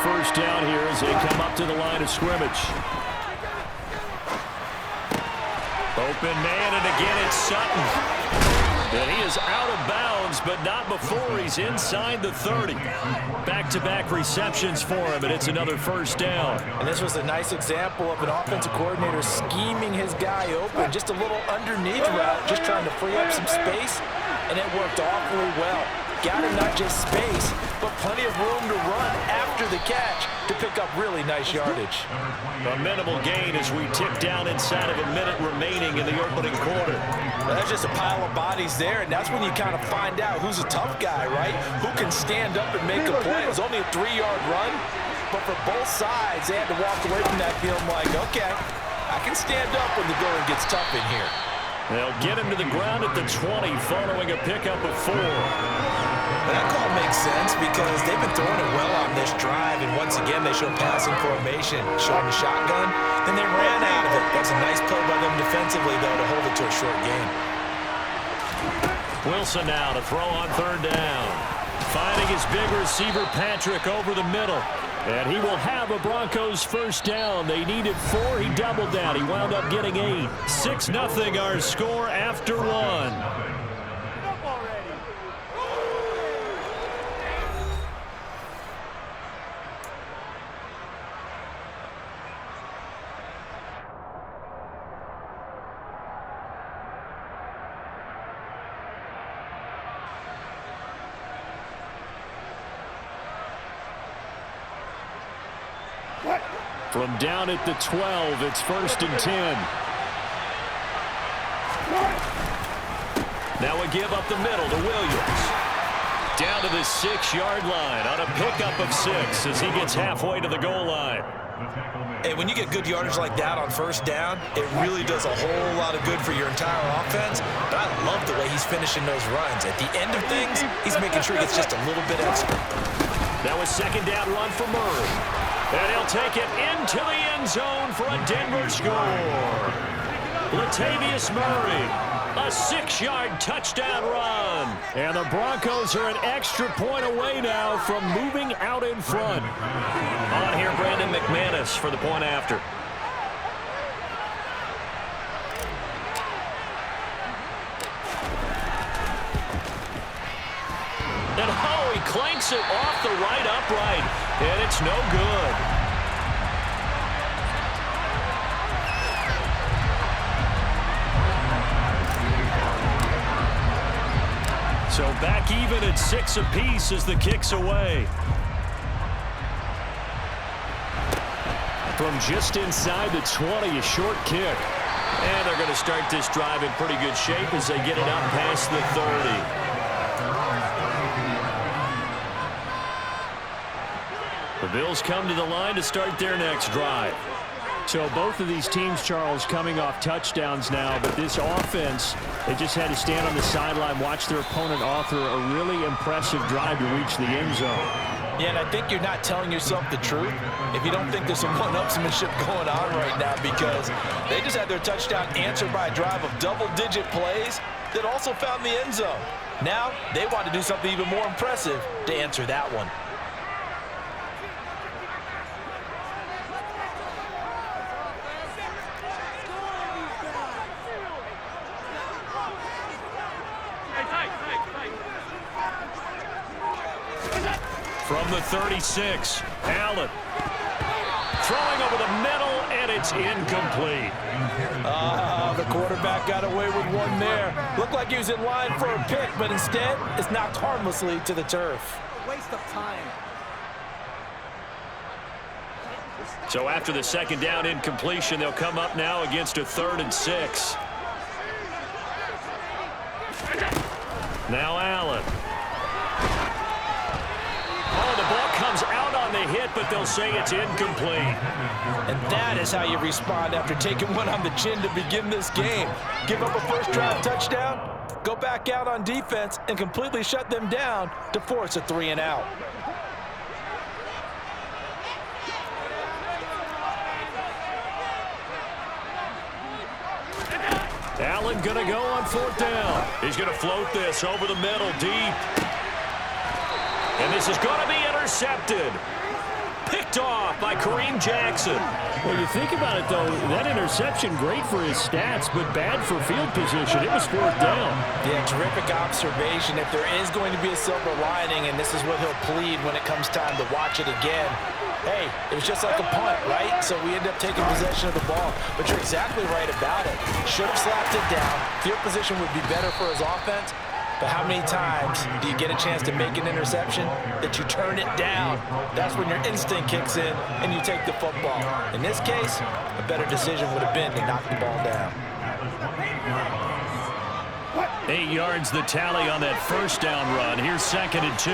first down here as they come up to the line of scrimmage. Open man, and again it's Sutton. And he is out of bounds, but not before he's inside the 30. Back-to-back receptions for him, and it's another first down. And this was a nice example of an offensive coordinator scheming his guy open. Just a little underneath route, just trying to free up some space, and it worked awfully well. Got him not just space, but plenty of room to run after the catch to pick up really nice yardage. A minimal gain as we tick down inside of a minute remaining in the opening quarter. Well, that's just a pile of bodies there, and that's when you kind of find out who's a tough guy, right? Who can stand up and make a play. It was only a 3-yard run, but for both sides, they had to walk away from that feeling like, okay, I can stand up when the going gets tough in here. They'll get him to the ground at the 20 following a pickup of 4. That call makes sense because they've been throwing it well on this drive, and once again they showed passing formation, showing the shotgun, then they ran out of it. That's a nice play by them defensively, though, to hold it to a short gain. Wilson now to throw on third down. Finding his big receiver Patrick over the middle. And he will have a Broncos first down. They needed 4. He doubled that. He wound up getting 8. 6-0 our score after 1. From down at the 12, it's 1st and 10. Now a give up the middle to Williams. Down to the 6-yard line on a pickup of 6 as he gets halfway to the goal line. Hey, when you get good yardage like that on first down, it really does a whole lot of good for your entire offense. But I love the way he's finishing those runs. At the end of things, he's making sure he gets just a little bit extra. That was 2nd down run for Murray. And he'll take it into the end zone for a Denver score. Latavius Murray, a 6-yard touchdown run. And the Broncos are an extra point away now from moving out in front. On here, Brandon McManus for the point after. And oh, he clanks it off the right upright. And it's no good. So back even at 6 apiece as the kick's away. From just inside the 20, a short kick. And they're going to start this drive in pretty good shape as they get it up past the 30. The Bills come to the line to start their next drive. So both of these teams, Charles, coming off touchdowns now, but this offense, they just had to stand on the sideline, watch their opponent author a really impressive drive to reach the end zone. Yeah, and I think you're not telling yourself the truth if you don't think there's some one-upsmanship going on right now, because they just had their touchdown answered by a drive of double-digit plays that also found the end zone. Now they want to do something even more impressive to answer that one. From the 36, Allen throwing over the middle, and it's incomplete. The quarterback got away with one there. Looked like he was in line for a pick, but instead it's knocked harmlessly to the turf. Waste of time. So after the 2nd down incompletion, they'll come up now against a 3rd and 6. Now Allen. Oh, the ball comes out on the hit, but they'll say it's incomplete. And that is how you respond after taking one on the chin to begin this game. Give up a first-drive touchdown, go back out on defense, and completely shut them down to force a 3-and-out. Allen going to go on 4th down. He's going to float this over the middle deep. And this is going to be intercepted. Picked off by Kareem Jackson. Well, you think about it, though, that interception, great for his stats, but bad for field position. It was fourth down. Yeah, terrific observation. If there is going to be a silver lining, and this is what he'll plead when it comes time to watch it again, hey, it was just like a punt, right? So we end up taking possession of the ball. But you're exactly right about it. Should have slapped it down. Field position would be better for his offense. But how many times do you get a chance to make an interception that you turn it down? That's when your instinct kicks in and you take the football. In this case, a better decision would have been to knock the ball down. 8 yards the tally on that first down run. Here's 2nd and 2.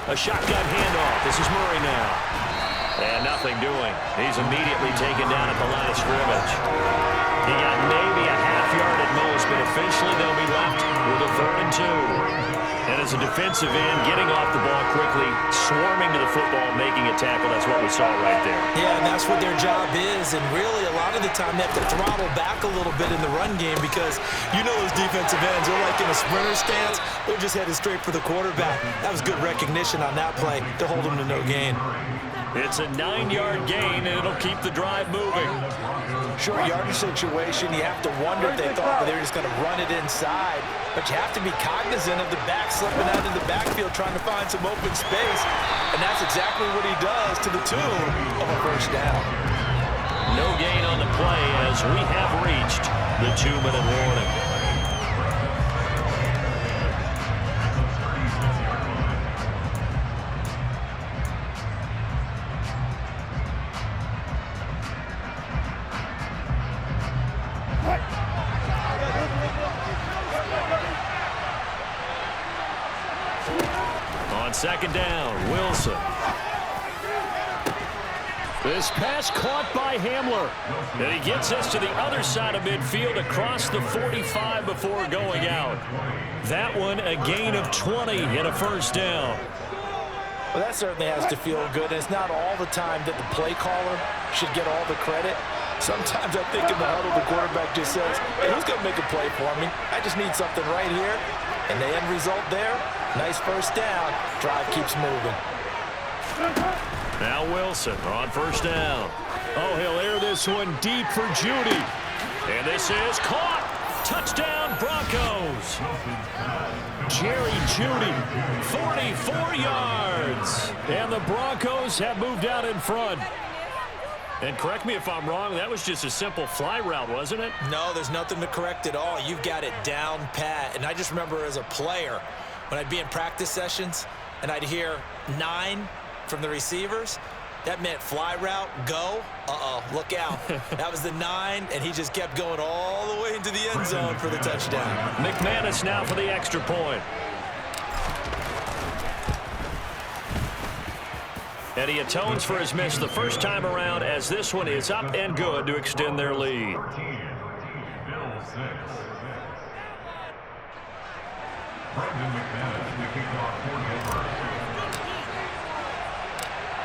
A shotgun handoff. This is Murray now. And nothing doing. He's immediately taken down at the line of scrimmage. He got maybe a half yard at most, but officially they'll be left with a 3rd and 2. And as a defensive end, getting off the ball quickly, swarming to the football, making a tackle, that's what we saw right there. Yeah, and that's what their job is. And really, a lot of the time, they have to throttle back a little bit in the run game because you know those defensive ends, they're like in a sprinter stance. They're just headed straight for the quarterback. That was good recognition on that play to hold them to no gain. It's a 9-yard gain, and it'll keep the drive moving. Short yardage situation, you have to wonder if they thought that they were just going to run it inside. But you have to be cognizant of the back slipping out in the backfield trying to find some open space. And that's exactly what he does to the tune of a first down. No gain on the play as we have reached the 2-minute warning. On 2nd down, Wilson. This pass caught by Hamler. And he gets us to the other side of midfield across the 45 before going out. That one a gain of 20 and a first down. Well, that certainly has to feel good. And it's not all the time that the play caller should get all the credit. Sometimes I think in the huddle, the quarterback just says, hey, who's going to make a play for me? I just need something right here. And the end result there, nice first down. Drive keeps moving. Now Wilson on first down. Oh, he'll air this one deep for Judy. And this is caught. Touchdown, Broncos. Jerry Judy, 44 yards. And the Broncos have moved out in front. And correct me if I'm wrong, that was just a simple fly route, wasn't it? No, there's nothing to correct at all. You've got it down pat. And I just remember as a player, when I'd be in practice sessions and I'd hear 9 from the receivers, that meant fly route, go. Uh-oh, look out. That was the 9, and he just kept going all the way into the end zone for the touchdown. McManus now for the extra point. And he atones for his miss the first time around as this one is up and good to extend their lead.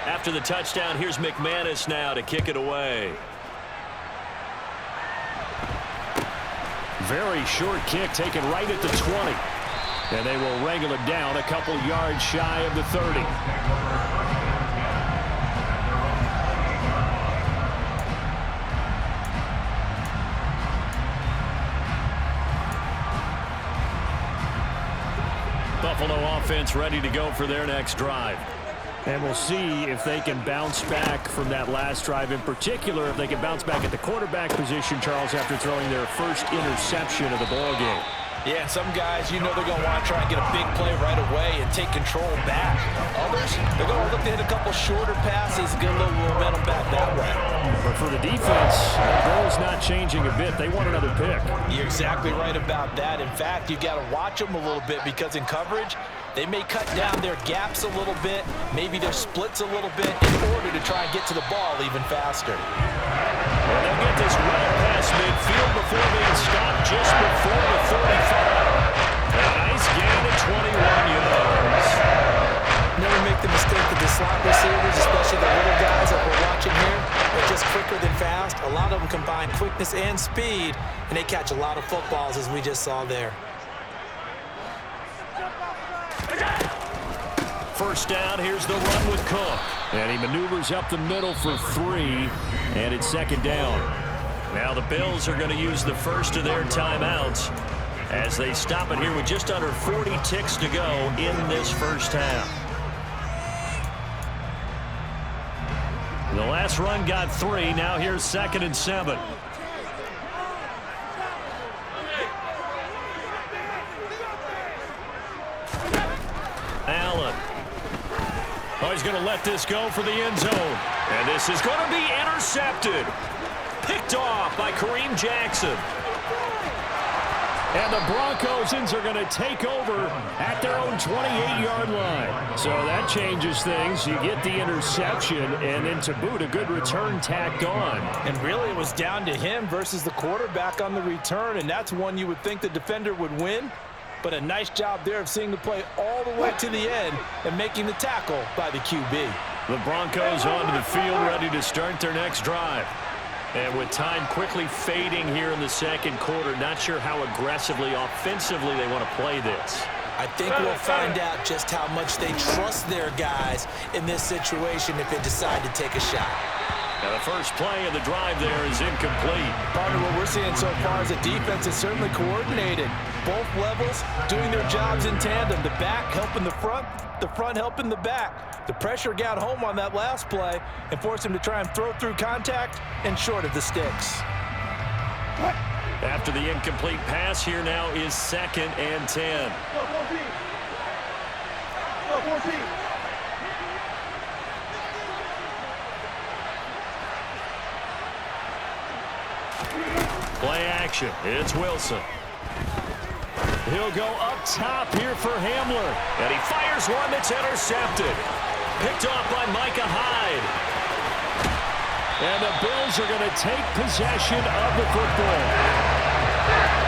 After the touchdown, here's McManus now to kick it away. Very short kick taken right at the 20. And they will wrangle it down a couple yards shy of the 30. Buffalo offense ready to go for their next drive. And we'll see if they can bounce back from that last drive. In particular, if they can bounce back at the quarterback position, Charles, after throwing their first interception of the ballgame. Yeah, some guys, you know they're going to want to try and get a big play right away and take control back. Others, they're going to look to hit a couple shorter passes, get a little momentum back that way. But for the defense, the goal's not changing a bit. They want another pick. You're exactly right about that. In fact, you've got to watch them a little bit because in coverage, they may cut down their gaps a little bit, maybe their splits a little bit in order to try and get to the ball even faster. And they'll get this well past midfield before being stopped just before the 35. A nice gain of 21 yards. Never make the mistake of the slot receivers, especially the little guys that we're watching here. They're just quicker than fast. A lot of them combine combine quickness and speed, and they catch a lot of footballs, as we just saw there. First down, here's the run with Cook. And he maneuvers up the middle for 3, and it's second down. Now the Bills are going to use the first of their timeouts as they stop it here with just under 40 ticks to go in this first half. The last run got 3. Now here's 2nd and 7. Allen. Oh, he's going to let this go for the end zone. And this is going to be intercepted. Picked off by Kareem Jackson. And the Broncos are going to take over at their own 28-yard line. So that changes things. You get the interception, and then to boot, a good return tacked on. And really, it was down to him versus the quarterback on the return, and that's one you would think the defender would win. But a nice job there of seeing the play all the way to the end and making the tackle by the QB. The Broncos onto the field, ready to start their next drive. And with time quickly fading here in the second quarter, not sure how aggressively, offensively they want to play this. I think we'll find out just how much they trust their guys in this situation if they decide to take a shot. Now the first play of the drive there is incomplete. Part of what we're seeing so far is the defense is certainly coordinated. Both levels doing their jobs in tandem. The back helping the front helping the back. The pressure got home on that last play and forced him to try and throw through contact and short of the sticks. After the incomplete pass, here now is 2nd and 10. Play action. It's Wilson. He'll go up top here for Hamler. And he fires one that's intercepted. Picked off by Micah Hyde. And the Bills are going to take possession of the football.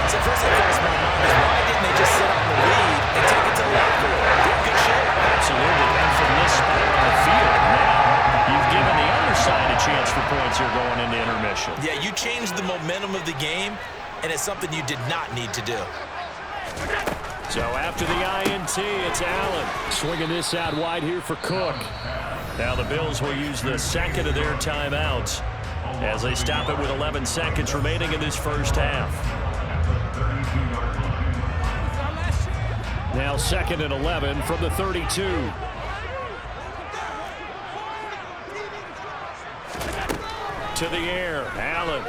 So first thing crossed my mind is why didn't they just sit on the lead and take it to the left field? They're in good shape. Absolutely. And from this spot on the field, now you've given the other side a chance for points here going into intermission. Yeah, you changed the momentum of the game, and it's something you did not need to do. So after the INT, it's Allen. Swinging this out wide here for Cook. Now the Bills will use the second of their timeouts as they stop it with 11 seconds remaining in this first half. Now 2nd and 11 from the 32. To the air, Allen.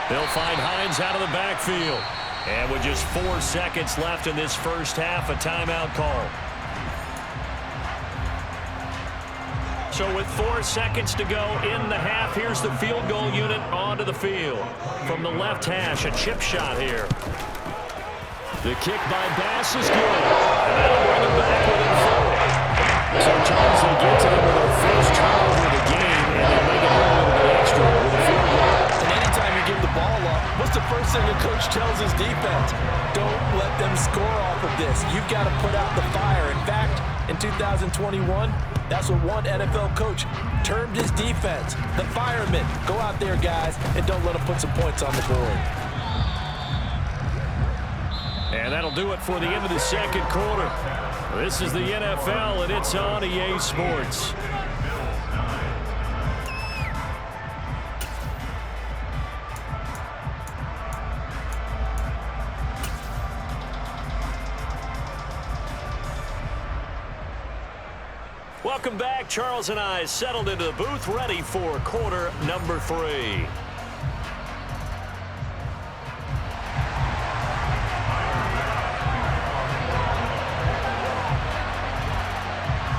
They'll find Hines out of the backfield. And with just 4 seconds left in this first half, a timeout call. So with 4 seconds to go in the half, here's the field goal unit onto the field. From the left hash, a chip shot here. The kick by Bass is good. And that'll bring them back within 4. So Charles, they get to them with their first turnover of the game, and they make it a little bit extra with a field goal. And anytime you give the ball up, what's the first thing a coach tells his defense? Don't let them score off of this. You've got to put out the fire. In fact, in 2021, that's what one NFL coach termed his defense. The firemen. Go out there, guys, and don't let them put some points on the board. And that'll do it for the end of the second quarter. This is the NFL, and it's on EA Sports. Welcome back. Charles and I settled into the booth, ready for quarter number 3.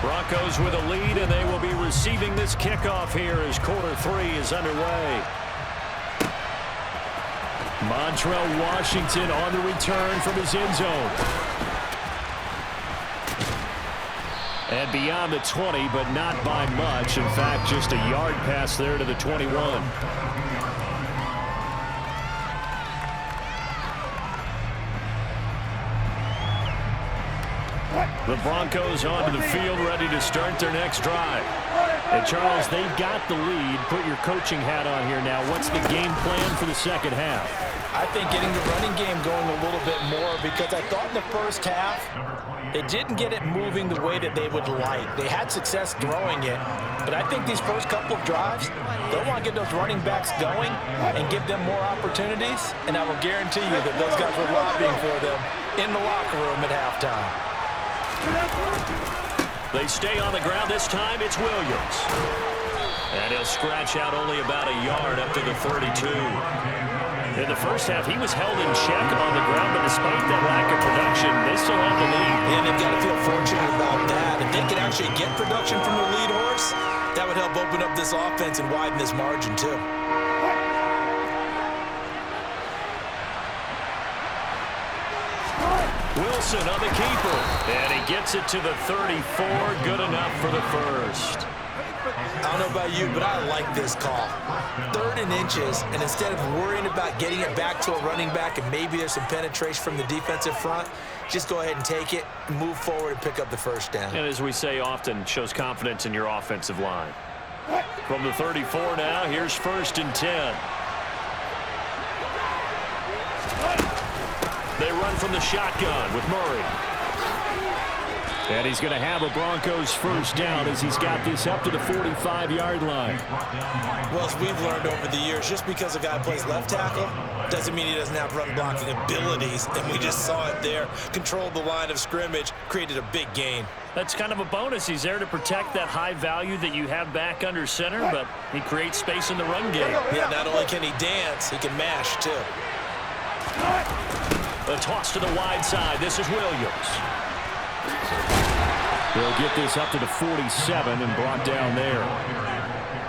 Broncos with a lead, and they will be receiving this kickoff here as quarter 3 is underway. Montrell Washington on the return from his end zone. And beyond the 20, but not by much. In fact, just a yard pass there to the 21. The Broncos onto the field, ready to start their next drive. And, Charles, they've got the lead. Put your coaching hat on here now. What's the game plan for the second half? I think getting the running game going a little bit more, because I thought in the first half they didn't get it moving the way that they would like. They had success throwing it, but I think these first couple of drives, they'll want to get those running backs going and give them more opportunities, and I will guarantee you that those guys were lobbying for them in the locker room at halftime. They stay on the ground this time. It's Williams. And he'll scratch out only about a yard up to the 32. In the first half, he was held in check on the ground, but despite that lack of production, they still have the lead. And they've got to feel fortunate about that. If they can actually get production from their lead horse, that would help open up this offense and widen this margin too. Wilson on the keeper. And he gets it to the 34. Good enough for the first. I don't know about you, but I like this call. 3rd and inches, and instead of worrying about getting it back to a running back and maybe there's some penetration from the defensive front, just go ahead and take it, move forward, and pick up the first down. And as we say often, shows confidence in your offensive line. From the 34 now, here's 1st and 10. They run from the shotgun with Murray. And he's going to have a Broncos first down as he's got this up to the 45-yard line. Well, as we've learned over the years, just because a guy plays left tackle doesn't mean he doesn't have run blocking abilities, and we just saw it there. Controlled the line of scrimmage, created a big gain. That's kind of a bonus. He's there to protect that high value that you have back under center, but he creates space in the run game. Yeah, not only can he dance, he can mash, too. A toss to the wide side. This is Williams. They'll get this up to the 47 and brought down there.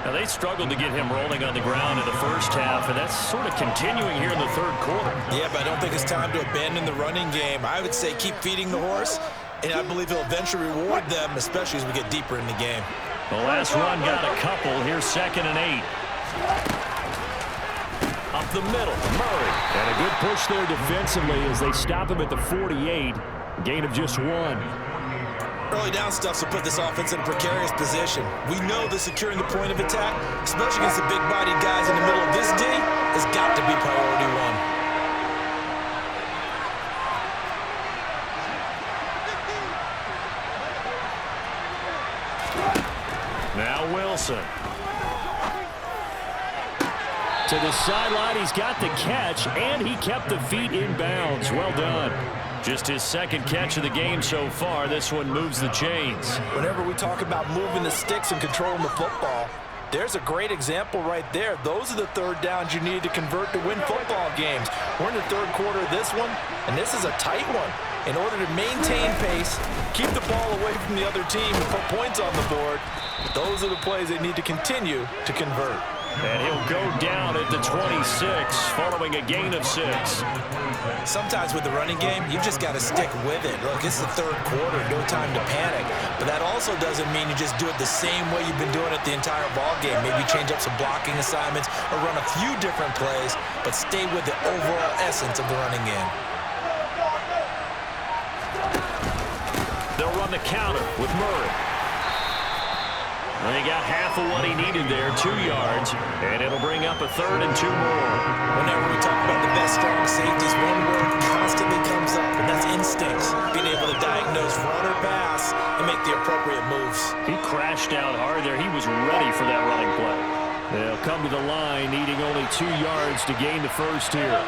Now, they struggled to get him rolling on the ground in the first half, and that's sort of continuing here in the 3rd quarter. Yeah, but I don't think it's time to abandon the running game. I would say keep feeding the horse, and I believe he'll eventually reward them, especially as we get deeper in the game. The last run got a couple. Here's 2nd and 8. Up the middle, Murray. And a good push there defensively as they stop him at the 48. Gain of just 1. Early down stuff will put this offense in a precarious position. We know that securing the point of attack, especially against the big-bodied guys in the middle of this D, has got to be priority 1. Now Wilson. To the sideline, he's got the catch, and he kept the feet in bounds. Well done. Just his 2nd catch of the game so far. This one moves the chains. Whenever we talk about moving the sticks and controlling the football, there's a great example right there. Those are the 3rd downs you need to convert to win football games. We're in the 3rd quarter of this one, and this is a tight one. In order to maintain pace, keep the ball away from the other team, and put points on the board, those are the plays they need to continue to convert. And he'll go down at the 26 following a gain of 6. Sometimes with the running game, you've just got to stick with it. Look, it's the 3rd quarter, no time to panic. But that also doesn't mean you just do it the same way you've been doing it the entire ball game. Maybe change up some blocking assignments or run a few different plays, but stay with the overall essence of the running game. They'll run the counter with Murray. And he got half of what he needed there, 2 yards, and it'll bring up a 3rd and 2 more. Whenever we talk about the best strong safeties, one word constantly comes up, and that's instincts. Being able to diagnose run or pass and make the appropriate moves. He crashed out hard there. He was ready for that running play. They'll come to the line, needing only 2 yards to gain the first here.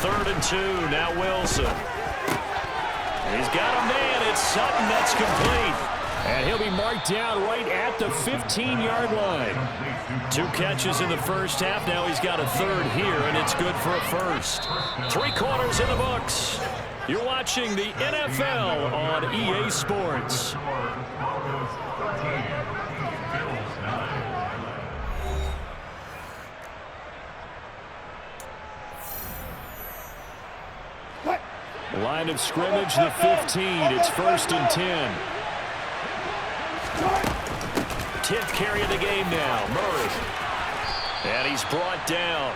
3rd and 2, now Wilson. He's got a man. It's Sutton. That's complete. And he'll be marked down right at the 15-yard line. 2 catches in the first half. Now he's got a 3rd here, and it's good for a first. 3 quarters in the books. You're watching the NFL on EA Sports. Line of scrimmage, the 15. It's 1st and 10. 10th carry of the game now. Murray. And he's brought down.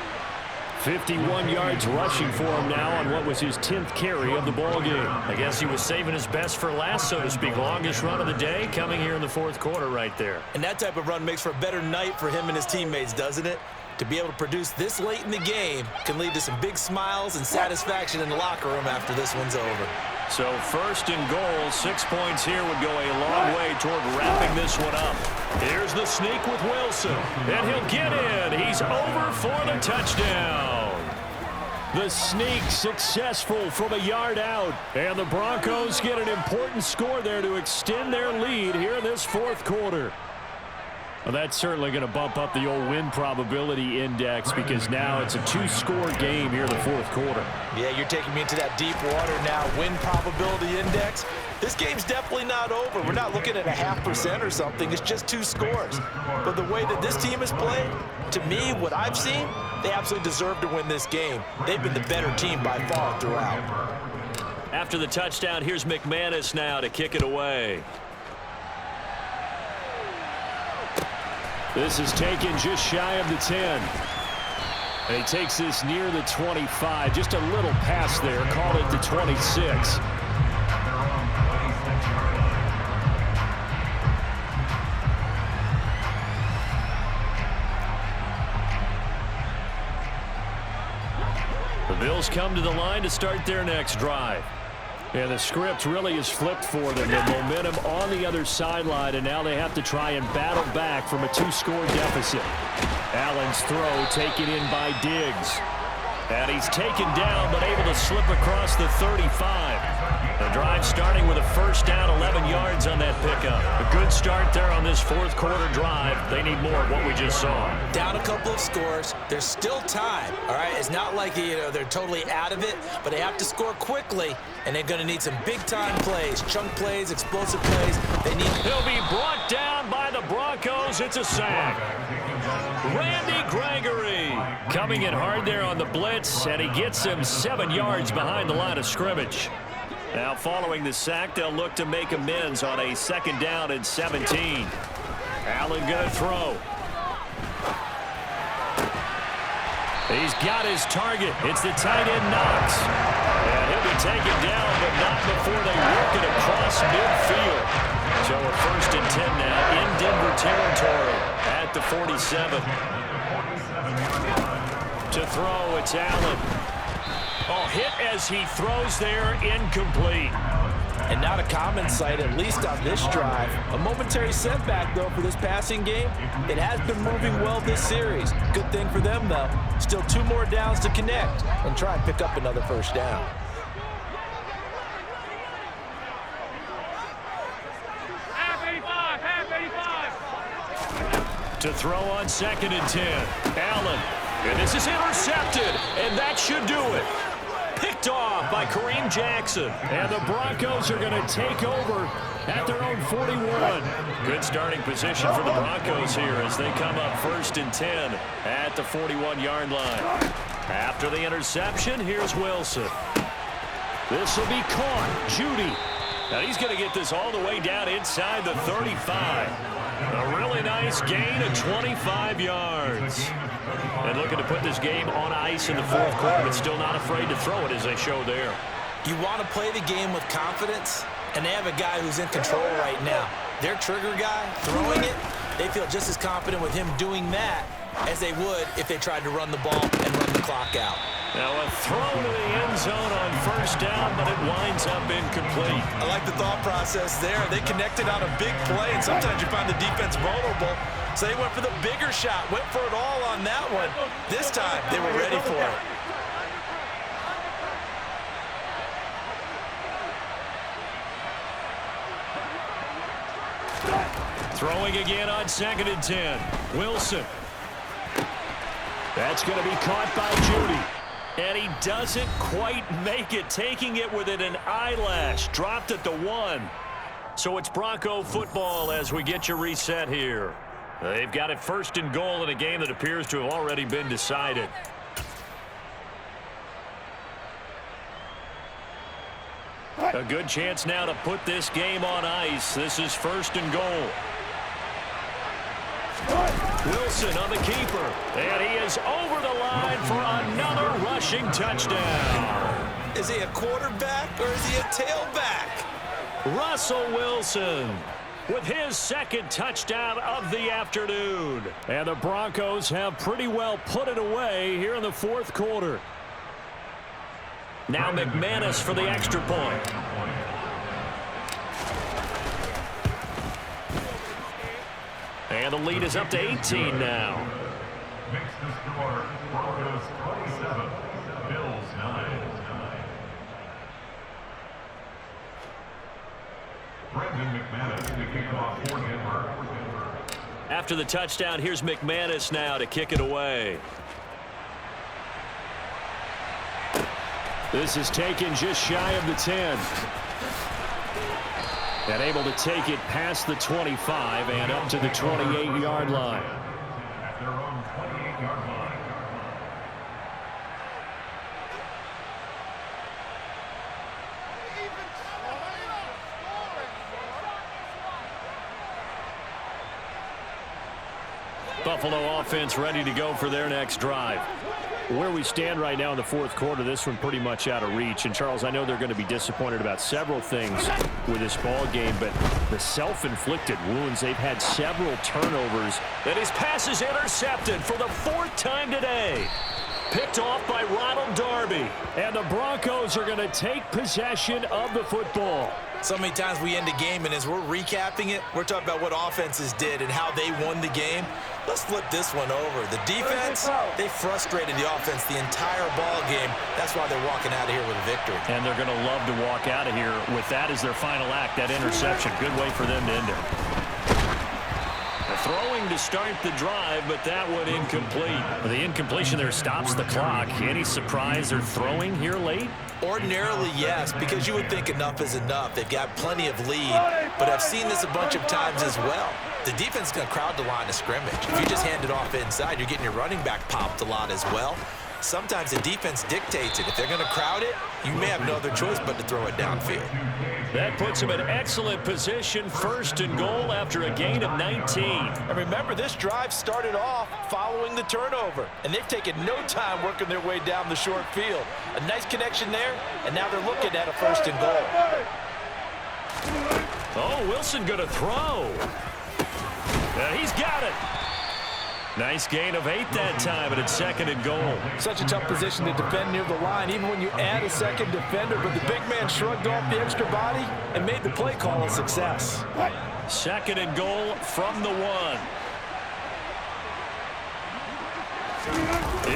51 yards rushing for him now on what was his 10th carry of the ball game. I guess he was saving his best for last, so to speak. Longest run of the day coming here in the fourth quarter right there. And that type of run makes for a better night for him and his teammates, doesn't it? To be able to produce this late in the game can lead to some big smiles and satisfaction in the locker room after this one's over. So first and goal, 6 points here would go a long way toward wrapping this one up. Here's the sneak with Wilson, and he'll get in. He's over for the touchdown. The sneak successful from a yard out, and the Broncos get an important score there to extend their lead here in this fourth quarter. Well, that's certainly going to bump up the old win probability index because now it's a two-score game here in the fourth quarter. Yeah, you're taking me into that deep water now. Win probability index. This game's definitely not over. We're not looking at a 0.5% or something. It's just 2 scores. But the way that this team has played, to me, what I've seen, they absolutely deserve to win this game. They've been the better team by far throughout. After the touchdown, here's McManus now to kick it away. This is taken just shy of the 10. And he takes this near the 25. Just a little pass there. Called it the 26. The Bills come to the line to start their next drive. And the script really is flipped for them. The momentum on the other sideline, and now they have to try and battle back from a 2-score deficit. Allen's throw taken in by Diggs. And he's taken down, but able to slip across the 35. The drive starting with a first down, 11 yards on that pickup. A good start there on this fourth quarter drive. They need more of what we just saw. Down a couple of scores. There's still time, all right? It's not like they're totally out of it, but they have to score quickly, and they're going to need some big-time plays, chunk plays, explosive plays. He'll be brought down by the Broncos. It's a sack. Randy Gregory coming in hard there on the blitz, and he gets him 7 yards behind the line of scrimmage. Now following the sack, they'll look to make amends on a 2nd down and 17. Allen gonna throw. He's got his target. It's the tight end Knox. And he'll be taken down, but not before they work it across midfield. So a 1st and 10 now in Denver territory at the 47. To throw, it's Allen. Oh, hit as he throws there, incomplete. And not a common sight, at least on this drive. A momentary setback, though, for this passing game. It has been moving well this series. Good thing for them, though. Still 2 more downs to connect and try and pick up another first down. To throw on 2nd and 10. Allen. And this is intercepted, and that should do it. Picked off by Kareem Jackson. And the Broncos are going to take over at their own 41. Good starting position for the Broncos here as they come up 1st and 10 at the 41-yard line. After the interception, here's Wilson. This will be caught. Judy. Now he's going to get this all the way down inside the 35. A really nice gain of 25 yards. And looking to put this game on ice in the fourth quarter, but still not afraid to throw it as they show there. You want to play the game with confidence, and they have a guy who's in control right now. Their trigger guy, throwing it, they feel just as confident with him doing that as they would if they tried to run the ball and run the clock out. Now a throw to the end zone on 1st down, but it winds up incomplete. I like the thought process there. They connected on a big play, and sometimes you find the defense vulnerable. So they went for the bigger shot, went for it all on that one. This time, they were ready for it. Throwing again on 2nd and 10. Wilson. That's going to be caught by Judy. And he doesn't quite make it, taking it within an eyelash. Dropped at the 1. So it's Bronco football as we get you reset here. They've got it 1st and goal in a game that appears to have already been decided. A good chance now to put this game on ice. This is 1st and goal. Wilson on the keeper. And he is over the line for another rushing touchdown. Is he a quarterback or is he a tailback? Russell Wilson with his second touchdown of the afternoon. And the Broncos have pretty well put it away here in the fourth quarter. Now McManus for the extra point. And the lead is up to 18 now. Makes the score Broncos 27, Bills 9. Brendan McManus to kick off for Denver. After the touchdown, here's McManus now to kick it away. This is taken just shy of the 10. And able to take it past the 25 and up to the 28-yard line. At their own 28-yard line. Buffalo offense ready to go for their next drive. Where we stand right now in the fourth quarter, this one pretty much out of reach. And, Charles, I know they're going to be disappointed about several things with this ball game, but the self-inflicted wounds, they've had several turnovers. And his pass is intercepted for the fourth time today. Picked off by Ronald Darby. And the Broncos are going to take possession of the football. So many times we end a game, and as we're recapping it, we're talking about what offenses did and how they won the game. Let's flip this one over. The defense, they frustrated the offense the entire ball game. That's why they're walking out of here with a victory. And they're going to love to walk out of here with that as their final act, that interception. Good way for them to end it. Throwing to start the drive, but that one incomplete. The incompletion there stops the clock. Any surprise they're throwing here late? Ordinarily, yes, because you would think enough is enough. They've got plenty of lead, but I've seen this a bunch of times as well. The defense is going to crowd the line of scrimmage. If you just hand it off inside, you're getting your running back popped a lot as well. Sometimes the defense dictates it. If they're going to crowd it, you may have no other choice but to throw it downfield. That puts him in excellent position, first and goal after a gain of 19. And remember, this drive started off following the turnover, and they've taken no time working their way down the short field. A nice connection there, and now they're looking at a first and goal. Oh, Wilson going to throw. He's got it. Nice gain of 8 that time, and it's second and goal. Such a tough position to defend near the line, even when you add a second defender, but the big man shrugged off the extra body and made the play call a success. Second and goal from the 1.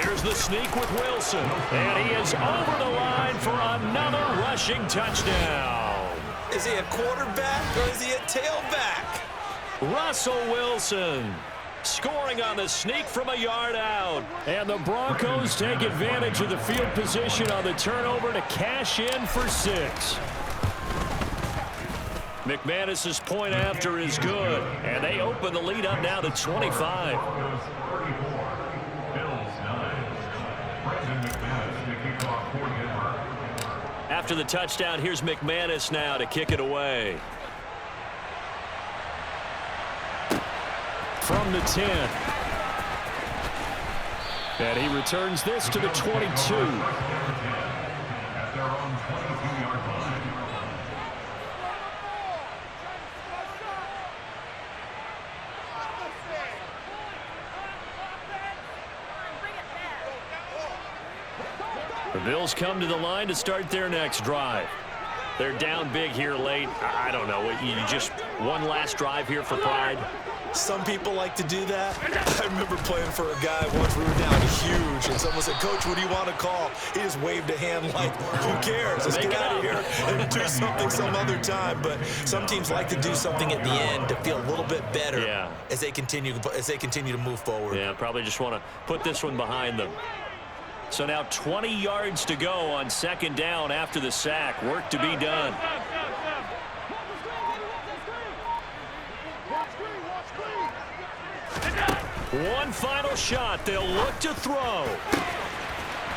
Here's the sneak with Wilson, and he is over the line for another rushing touchdown. Is he a quarterback or is he a tailback? Russell Wilson scoring on the sneak from a yard out. And the Broncos take advantage of the field position on the turnover to cash in for 6. McManus's point after is good, and they open the lead up now to 25. After the touchdown, here's McManus now to kick it away. From the 10. And he returns this to the 22. At their own 22-yard line. The Bills come to the line to start their next drive. They're down big here late. I don't know. You just one last drive here for pride. Some people like to do that. I remember playing for a guy once. We were down huge, and someone said, "Coach, what do you want to call?" He just waved a hand like, "Who cares? Let's get out of here and do something some other time." But some teams like to do something at the end to feel a little bit better as they continue to move forward. Yeah, probably just want to put this one behind them. So now 20 yards to go on second down after the sack. Work to be done. One final shot. They'll look to throw.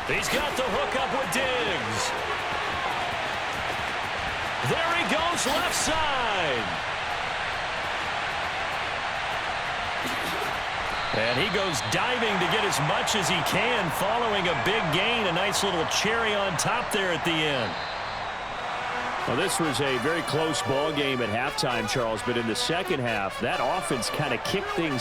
He's got the hook up with Diggs. There he goes, left side. And he goes diving to get as much as he can following a big gain. A nice little cherry on top there at the end. Well, this was a very close ball game at halftime, Charles, but in the second half, that offense kind of kicked things